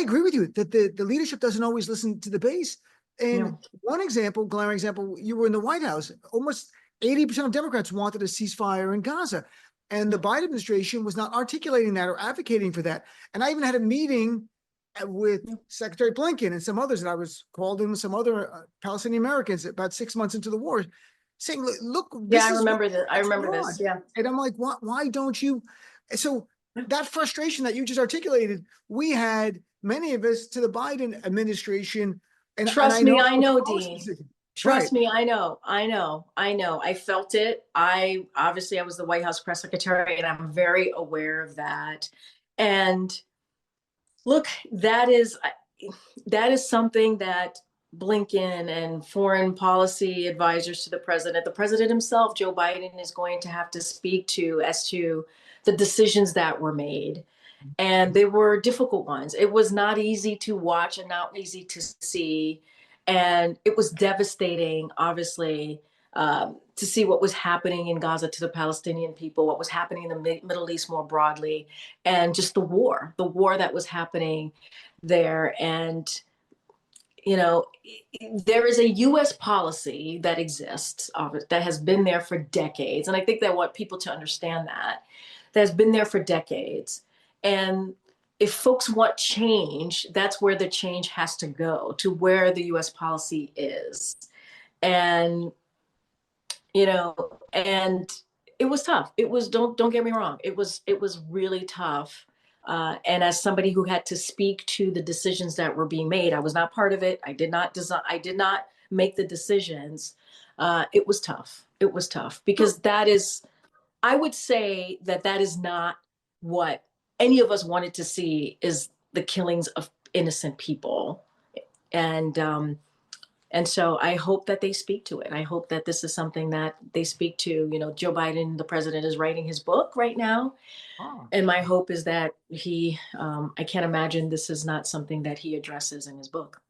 agree with you that the leadership doesn't always listen to the base. And Yeah. one example, glaring example, you were in the White House. Almost 80% of Democrats wanted a ceasefire in Gaza. And the Biden administration was not articulating that or advocating for that. And I even had a meeting with Secretary Blinken and some others, and I was called in with some other Palestinian Americans about 6 months into the war, saying, look, Yeah, I remember that. I remember this. Yeah. And I'm like, why don't you? So that frustration that you just articulated, we had many of us to the Biden administration. And Trust and me, I I know, know Dean. Trust me, I know. I felt it. Obviously I was the White House press secretary, and I'm very aware of that. And look, that is something that Blinken and foreign policy advisors to the president himself, Joe Biden, is going to have to speak to as to the decisions that were made. And they were difficult ones. It was not easy to watch and not easy to see. And it was devastating, obviously, to see what was happening in Gaza to the Palestinian people, what was happening in the Middle East more broadly, and just the war that was happening there. And, you know, there is a U.S. policy that exists that has been there for decades. And I think that I want people to understand that has been there for decades. And if folks want change, that's where the change has to go, to where the U.S. policy is. And, you know, and it was tough. It was, don't get me wrong. It was really tough. And as somebody who had to speak to the decisions that were being made, I was not part of it. I did not make the decisions. It was tough. It was tough because I would say that is not what any of us wanted to see, is the killings of innocent people. And so I hope that they speak to it. I hope that this is something that they speak to. You know, Joe Biden, the president, is writing his book right now. Oh. And my hope is that I can't imagine this is not something that he addresses in his book.